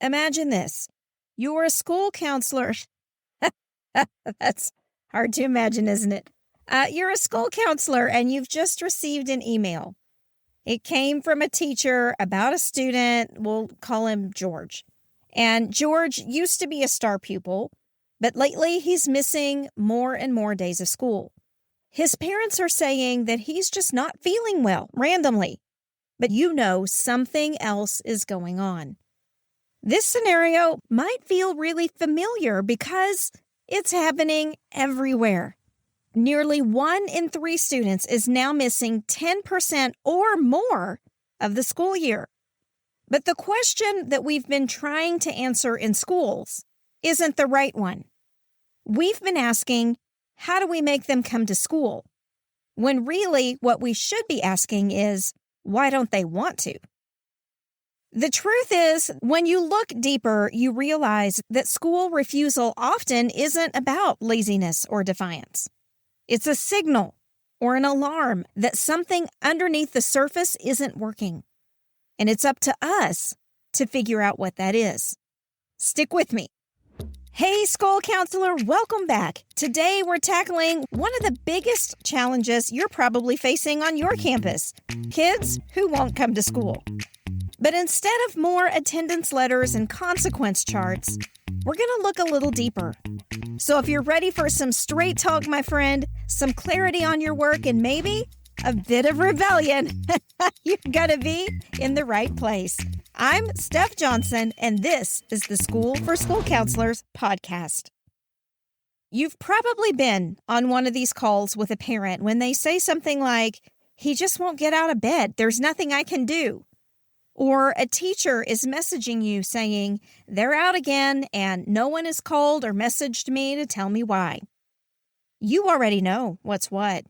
Imagine this. You're a school counselor. That's hard to imagine, isn't it? You're a school counselor and you've just received an email. It came from a teacher about a student. We'll call him George. And George used to be a star pupil, but lately he's missing more and more days of school. His parents are saying that he's just not feeling well randomly, but something else is going on. This scenario might feel really familiar because it's happening everywhere. Nearly 1 in 3 students is now missing 10% or more of the school year. But the question that we've been trying to answer in schools isn't the right one. We've been asking, how do we make them come to school? When really what we should be asking is, why don't they want to? The truth is, when you look deeper, you realize that school refusal often isn't about laziness or defiance. It's a signal or an alarm that something underneath the surface isn't working. And it's up to us to figure out what that is. Stick with me. Hey, school counselor, welcome back. Today we're tackling one of the biggest challenges you're probably facing on your campus, kids who won't come to school. But instead of more attendance letters and consequence charts, we're going to look a little deeper. So if you're ready for some straight talk, my friend, some clarity on your work, and maybe a bit of rebellion, you're going to be in the right place. I'm Steph Johnson, and this is the School for School Counselors podcast. You've probably been on one of these calls with a parent when they say something like, he just won't get out of bed. There's nothing I can do. Or a teacher is messaging you saying, they're out again and no one has called or messaged me to tell me why. You already know what's what.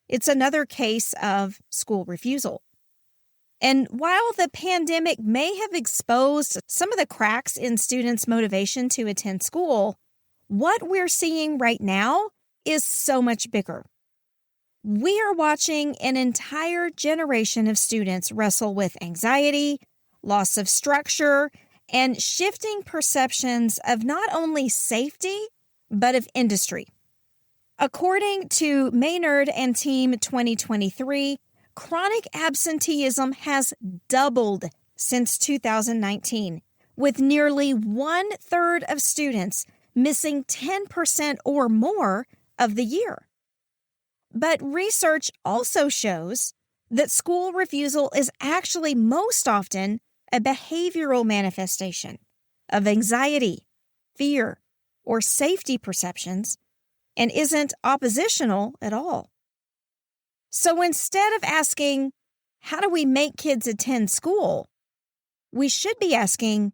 It's another case of school refusal. And while the pandemic may have exposed some of the cracks in students' motivation to attend school, what we're seeing right now is so much bigger. We are watching an entire generation of students wrestle with anxiety, loss of structure, and shifting perceptions of not only safety, but of industry. According to Maynard and Team 2023, chronic absenteeism has doubled since 2019, with nearly 1/3 of students missing 10% or more of the year. But research also shows that school refusal is actually most often a behavioral manifestation of anxiety, fear, or safety perceptions, and isn't oppositional at all. So instead of asking, how do we make kids attend school? We should be asking,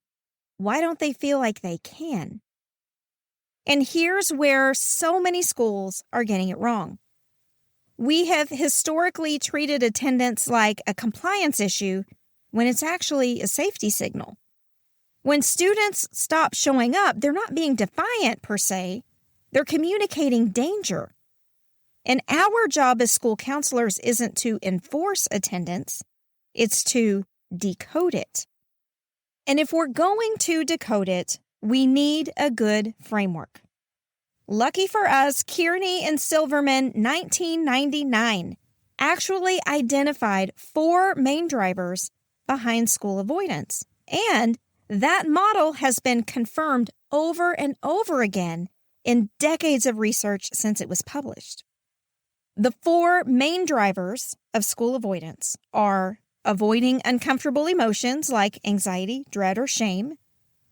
why don't they feel like they can? And here's where so many schools are getting it wrong. We have historically treated attendance like a compliance issue when it's actually a safety signal. When students stop showing up, they're not being defiant per se, they're communicating danger. And our job as school counselors isn't to enforce attendance, it's to decode it. And if we're going to decode it, we need a good framework. Lucky for us, Kearney and Silverman, 1999, actually identified 4 main drivers behind school avoidance. And that model has been confirmed over and over again in decades of research since it was published. The 4 main drivers of school avoidance are avoiding uncomfortable emotions like anxiety, dread, or shame,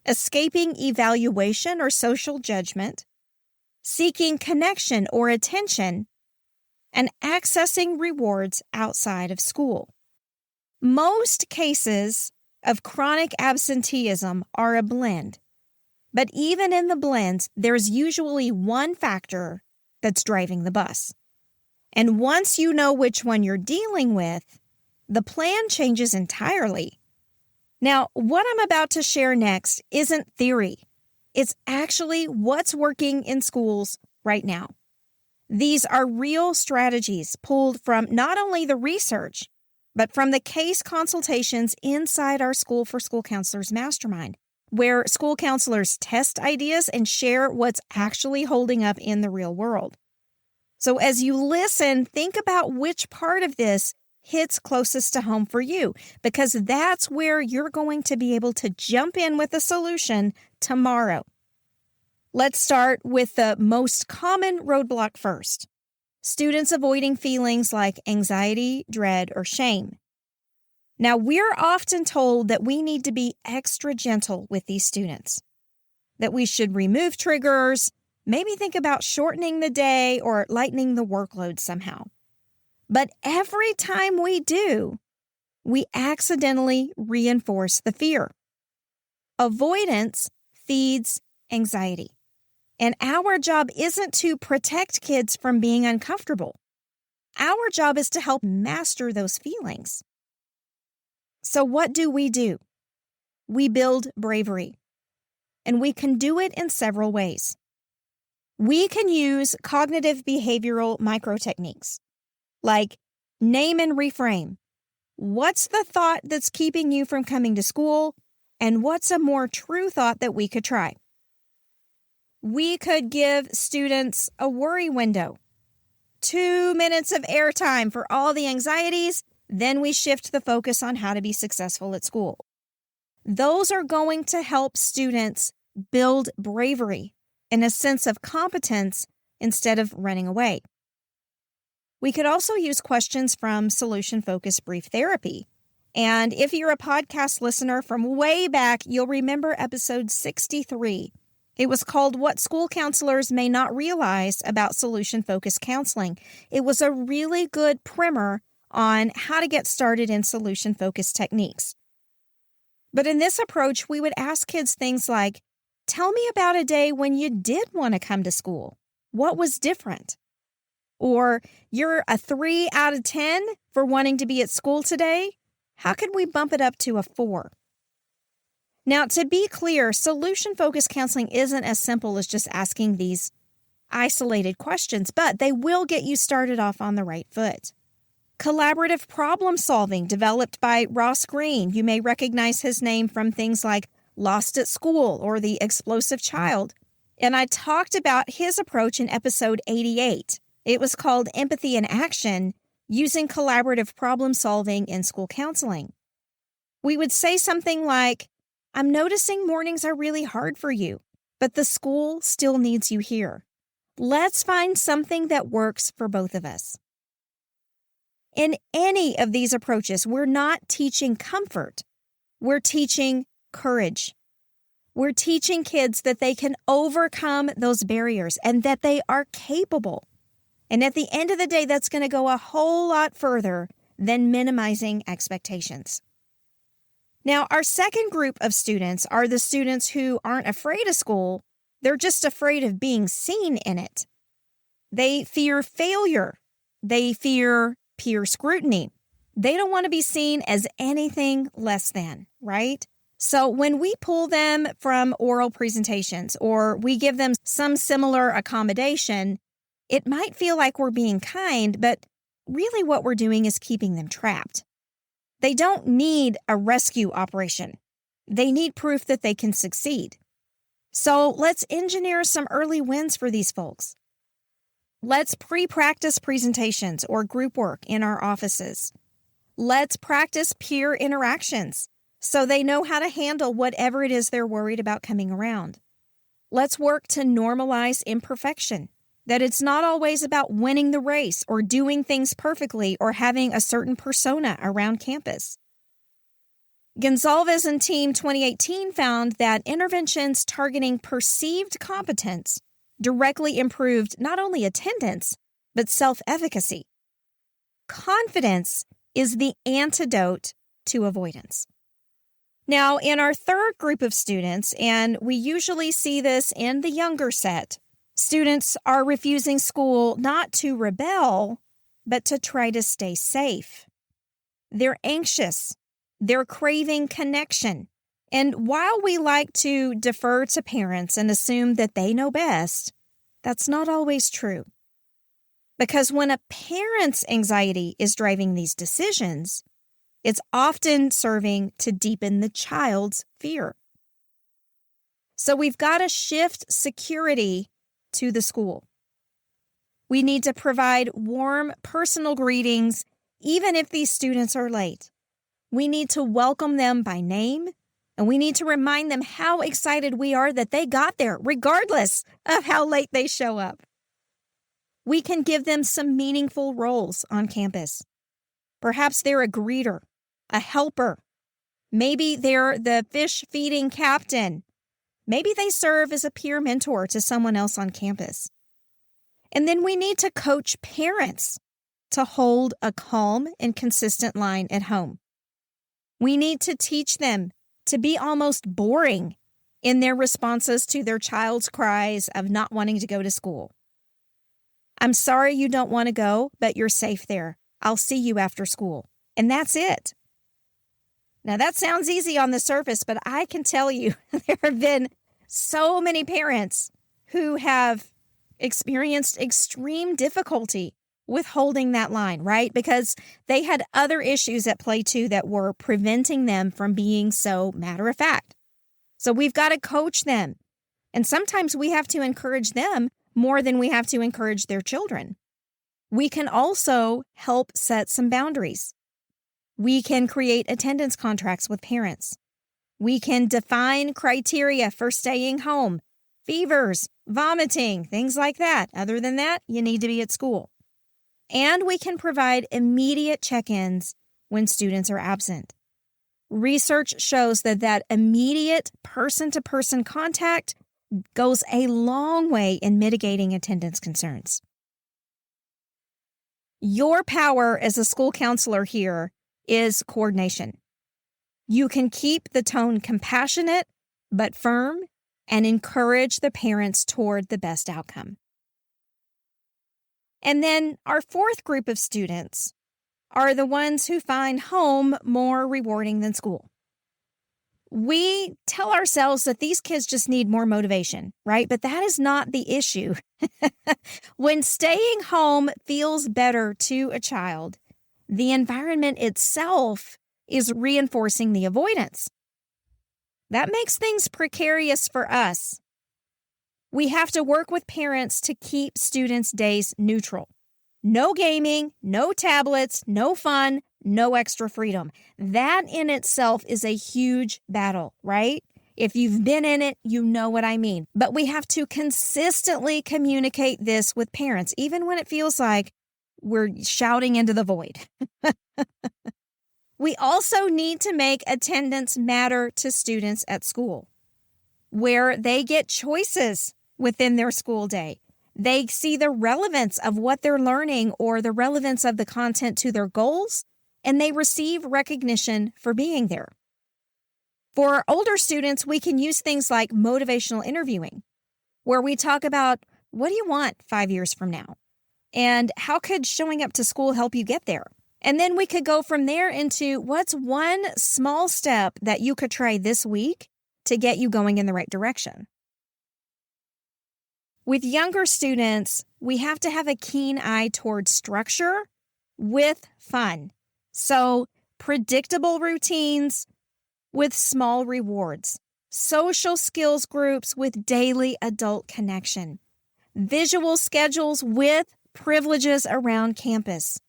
escaping evaluation or social judgment, seeking connection or attention, and accessing rewards outside of school. Most cases of chronic absenteeism are a blend, but even in the blends, there's usually one factor that's driving the bus. And once you know which one you're dealing with, the plan changes entirely. Now, what I'm about to share next isn't theory. It's actually what's working in schools right now. These are real strategies pulled from not only the research, but from the case consultations inside our School for School Counselors Mastermind, where school counselors test ideas and share what's actually holding up in the real world. So as you listen, think about which part of this hits closest to home for you, because that's where you're going to be able to jump in with a solution tomorrow. Let's start with the most common roadblock first. Students avoiding feelings like anxiety, dread, or shame. Now, we're often told that we need to be extra gentle with these students, that we should remove triggers, maybe think about shortening the day or lightening the workload somehow. But every time we do, we accidentally reinforce the fear. Avoidance feeds anxiety. And our job isn't to protect kids from being uncomfortable. Our job is to help master those feelings. So what do? We build bravery. And we can do it in several ways. We can use cognitive behavioral micro techniques, like name and reframe. What's the thought that's keeping you from coming to school? And what's a more true thought that we could try? We could give students a worry window. 2 minutes of airtime for all the anxieties, then we shift the focus on how to be successful at school. Those are going to help students build bravery and a sense of competence instead of running away. We could also use questions from solution-focused brief therapy. And if you're a podcast listener from way back, you'll remember episode 63. It was called What School Counselors May Not Realize About Solution-Focused Counseling. It was a really good primer on how to get started in solution-focused techniques. But in this approach, we would ask kids things like, tell me about a day when you did want to come to school. What was different? Or you're a 3 out of 10 for wanting to be at school today. How could we bump it up to a 4? Now, to be clear, solution-focused counseling isn't as simple as just asking these isolated questions, but they will get you started off on the right foot. Collaborative problem solving developed by Ross Greene. You may recognize his name from things like Lost at School or The Explosive Child. And I talked about his approach in episode 88. It was called Empathy in Action, using collaborative problem solving in school counseling. We would say something like, I'm noticing mornings are really hard for you, but the school still needs you here. Let's find something that works for both of us. In any of these approaches, we're not teaching comfort. We're teaching courage. We're teaching kids that they can overcome those barriers and that they are capable. And at the end of the day, that's going to go a whole lot further than minimizing expectations. Now, our second group of students are the students who aren't afraid of school. They're just afraid of being seen in it. They fear failure. They fear peer scrutiny. They don't want to be seen as anything less than, right? So when we pull them from oral presentations or we give them some similar accommodation, it might feel like we're being kind, but really what we're doing is keeping them trapped. They don't need a rescue operation. They need proof that they can succeed. So let's engineer some early wins for these folks. Let's pre-practice presentations or group work in our offices. Let's practice peer interactions so they know how to handle whatever it is they're worried about coming around. Let's work to normalize imperfection, that it's not always about winning the race or doing things perfectly or having a certain persona around campus. Gonzalez and Team 2018 found that interventions targeting perceived competence directly improved not only attendance, but self-efficacy. Confidence is the antidote to avoidance. Now, in our third group of students, and we usually see this in the younger set, students are refusing school not to rebel, but to try to stay safe. They're anxious. They're craving connection. And while we like to defer to parents and assume that they know best, that's not always true. Because when a parent's anxiety is driving these decisions, it's often serving to deepen the child's fear. So we've got to shift security to the school. We need to provide warm personal greetings, even if these students are late. We need to welcome them by name, and we need to remind them how excited we are that they got there, regardless of how late they show up. We can give them some meaningful roles on campus. Perhaps they're a greeter, a helper. Maybe they're the fish feeding captain. Maybe they serve as a peer mentor to someone else on campus. And then we need to coach parents to hold a calm and consistent line at home. We need to teach them to be almost boring in their responses to their child's cries of not wanting to go to school. I'm sorry you don't want to go, but you're safe there. I'll see you after school. And that's it. Now, that sounds easy on the surface, but I can tell you there have been so many parents who have experienced extreme difficulty with holding that line, right? Because they had other issues at play too that were preventing them from being so matter of fact. So we've got to coach them. And sometimes we have to encourage them more than we have to encourage their children. We can also help set some boundaries. We can create attendance contracts with parents. We can define criteria for staying home, fevers, vomiting, things like that. Other than that, you need to be at school. And we can provide immediate check-ins when students are absent. Research shows that immediate person-to-person contact goes a long way in mitigating attendance concerns. Your power as a school counselor here is coordination. You can keep the tone compassionate but firm and encourage the parents toward the best outcome. And then our fourth group of students are the ones who find home more rewarding than school. We tell ourselves that these kids just need more motivation, right? But that is not the issue. When staying home feels better to a child, the environment itself is reinforcing the avoidance. That makes things precarious for us. We have to work with parents to keep students' days neutral. No gaming, no tablets, no fun, no extra freedom. That in itself is a huge battle, right? If you've been in it, you know what I mean. But we have to consistently communicate this with parents, even when it feels like we're shouting into the void. We also need to make attendance matter to students at school, where they get choices within their school day. They see the relevance of what they're learning or the relevance of the content to their goals, and they receive recognition for being there. For older students, we can use things like motivational interviewing, where we talk about what do you want 5 years from now? And how could showing up to school help you get there? And then we could go from there into what's one small step that you could try this week to get you going in the right direction. With younger students, we have to have a keen eye towards structure with fun. So predictable routines with small rewards, social skills groups with daily adult connection, visual schedules with privileges around campus.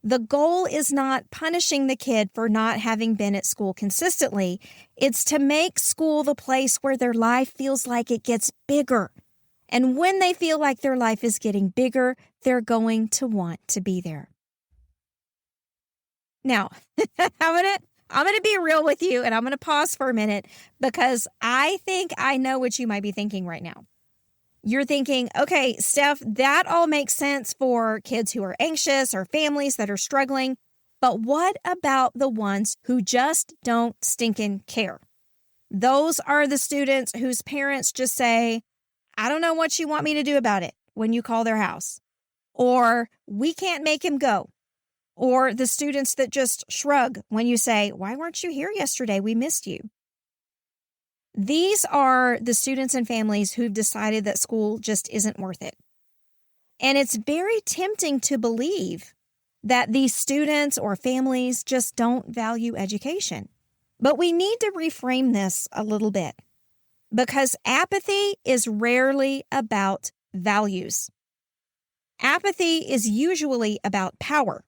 The goal is not punishing the kid for not having been at school consistently. It's to make school the place where their life feels like it gets bigger. And when they feel like their life is getting bigger, they're going to want to be there. Now, I'm going to be real with you, and I'm going to pause for a minute because I think I know what you might be thinking right now. You're thinking, okay, Steph, that all makes sense for kids who are anxious or families that are struggling. But what about the ones who just don't stinking care? Those are the students whose parents just say, I don't know what you want me to do about it when you call their house. Or we can't make him go. Or the students that just shrug when you say, why weren't you here yesterday? We missed you. These are the students and families who've decided that school just isn't worth it. And it's very tempting to believe that these students or families just don't value education. But we need to reframe this a little bit. because apathy is rarely about values. Apathy is usually about power.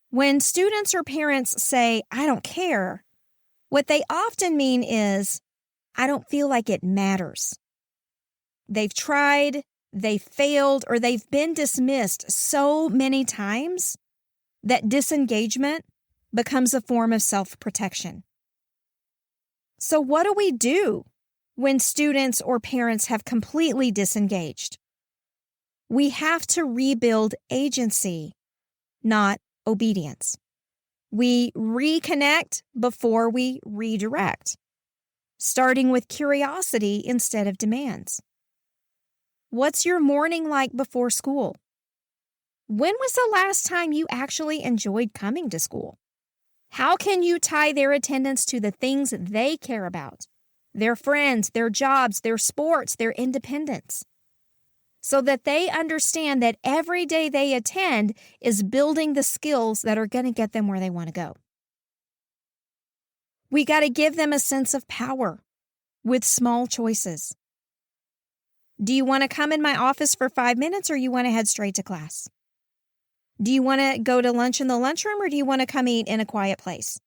When students or parents say, "I don't care," what they often mean is, "I don't feel like it matters." They've tried, they've failed, or they've been dismissed so many times that disengagement becomes a form of self-protection. So what do we do when students or parents have completely disengaged? We have to rebuild agency, not obedience. We reconnect before we redirect, starting with curiosity instead of demands. What's your morning like before school? When was the last time you actually enjoyed coming to school? How can you tie their attendance to the things they care about? Their friends, their jobs, their sports, their independence, so that they understand that every day they attend is building the skills that are going to get them where they want to go. We got to give them a sense of power with small choices. Do you want to come in my office for 5 minutes, or you want to head straight to class? Do you want to go to lunch in the lunchroom, or do you want to come eat in a quiet place?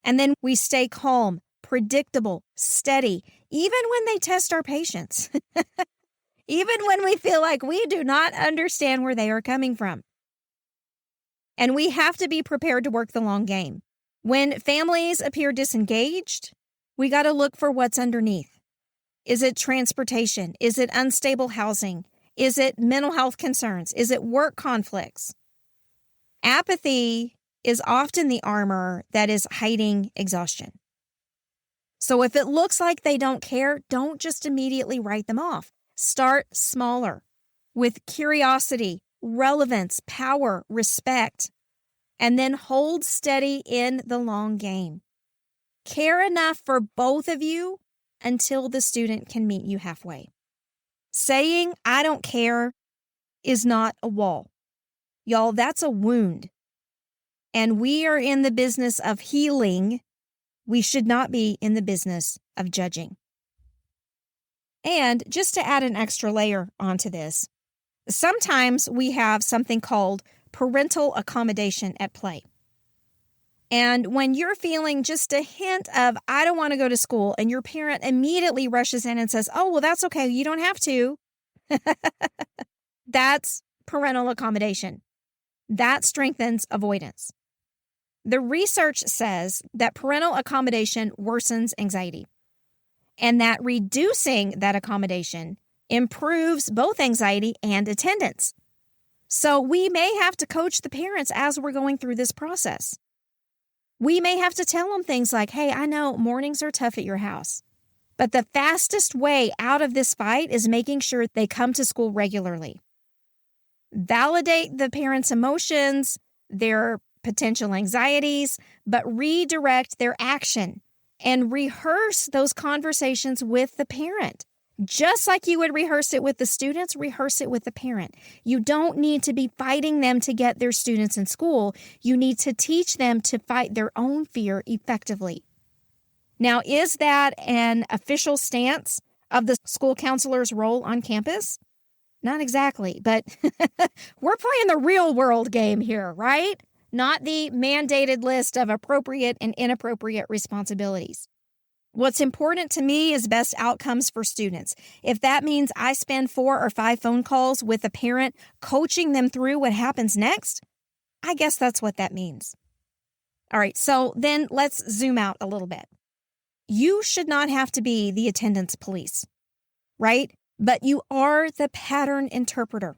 And then we stay calm, predictable, steady, even when they test our patience. Even when we feel like we do not understand where they are coming from. And we have to be prepared to work the long game. When families appear disengaged, we got to look for what's underneath. Is it transportation? Is it unstable housing? Is it mental health concerns? Is it work conflicts? Apathy is often the armor that is hiding exhaustion. So if it looks like they don't care, don't just immediately write them off. Start smaller with curiosity, relevance, power, respect, and then hold steady in the long game. Care enough for both of you until the student can meet you halfway. Saying, "I don't care," is not a wall. Y'all, that's a wound. And we are in the business of healing. We should not be in the business of judging. And just to add an extra layer onto this, sometimes we have something called parental accommodation at play. And when you're feeling just a hint of, "I don't want to go to school," and your parent immediately rushes in and says, "Oh, well, that's okay. You don't have to." That's parental accommodation. That strengthens avoidance. The research says that parental accommodation worsens anxiety, and that reducing that accommodation improves both anxiety and attendance. So we may have to coach the parents as we're going through this process. We may have to tell them things like, "Hey, I know mornings are tough at your house, but the fastest way out of this fight is making sure they come to school regularly." Validate the parents' emotions, their potential anxieties, but redirect their action and rehearse those conversations with the parent. Just like you would rehearse it with the students, rehearse it with the parent. You don't need to be fighting them to get their students in school. You need to teach them to fight their own fear effectively. Now, is that an official stance of the school counselor's role on campus? Not exactly, but we're playing the real world game here, right? Not the mandated list of appropriate and inappropriate responsibilities. What's important to me is best outcomes for students. If that means I spend 4 or 5 phone calls with a parent coaching them through what happens next, I guess that's what that means. All right, so then let's zoom out a little bit. You should not have to be the attendance police, right? But you are the pattern interpreter.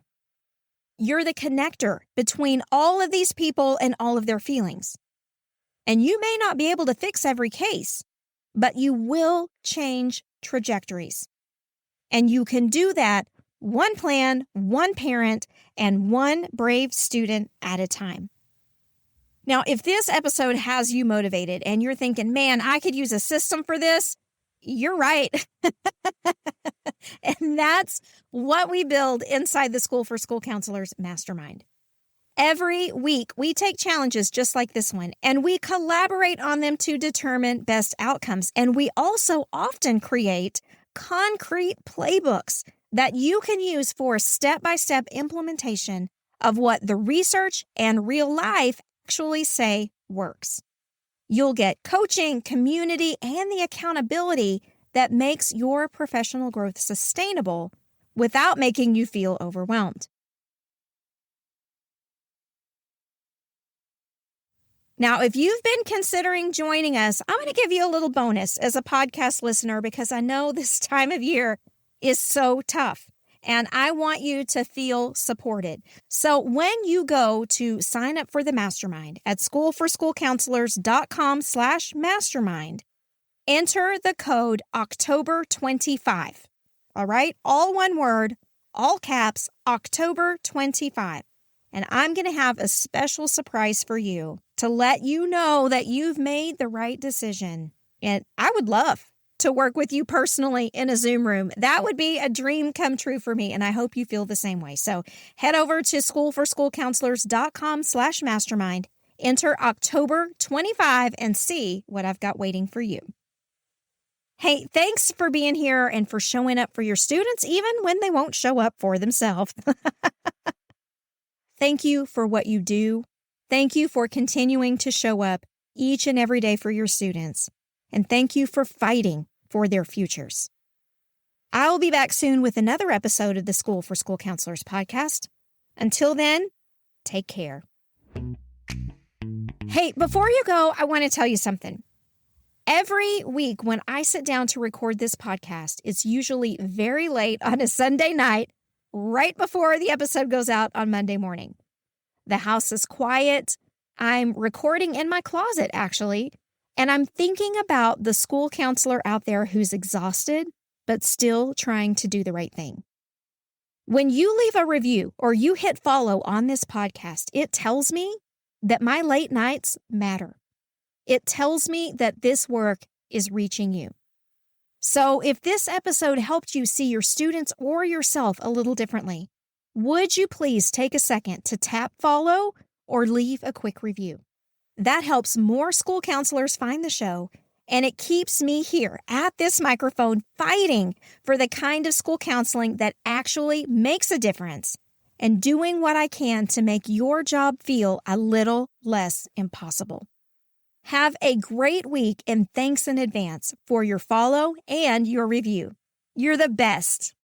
You're the connector between all of these people and all of their feelings. And you may not be able to fix every case, but you will change trajectories. And you can do that one plan, one parent, and one brave student at a time. Now, if this episode has you motivated and you're thinking, "Man, I could use a system for this," you're right. And that's what we build inside the School for School Counselors Mastermind. Every week, we take challenges just like this one, and we collaborate on them to determine best outcomes. And we also often create concrete playbooks that you can use for step-by-step implementation of what the research and real life actually say works. You'll get coaching, community, and the accountability that makes your professional growth sustainable without making you feel overwhelmed. Now, if you've been considering joining us, I'm going to give you a little bonus as a podcast listener because I know this time of year is so tough and I want you to feel supported. So when you go to sign up for the mastermind at schoolforschoolcounselors.com/mastermind, enter the code October25. All right? All one word, all caps, October25. And I'm going to have a special surprise for you to let you know that you've made the right decision. And I would love to work with you personally in a Zoom room. That would be a dream come true for me, and I hope you feel the same way. So head over to schoolforschoolcounselors.com/mastermind, enter October25, and see what I've got waiting for you. Hey, thanks for being here and for showing up for your students, even when they won't show up for themselves. Thank you for what you do. Thank you for continuing to show up each and every day for your students. And thank you for fighting for their futures. I will be back soon with another episode of the School for School Counselors podcast. Until then, take care. Hey, before you go, I want to tell you something. Every week when I sit down to record this podcast, it's usually very late on a Sunday night, right before the episode goes out on Monday morning. The house is quiet. I'm recording in my closet, actually, and I'm thinking about the school counselor out there who's exhausted, but still trying to do the right thing. When you leave a review or you hit follow on this podcast, it tells me that my late nights matter. It tells me that this work is reaching you. So if this episode helped you see your students or yourself a little differently, would you please take a second to tap follow or leave a quick review? That helps more school counselors find the show, and it keeps me here at this microphone fighting for the kind of school counseling that actually makes a difference and doing what I can to make your job feel a little less impossible. Have a great week, and thanks in advance for your follow and your review. You're the best.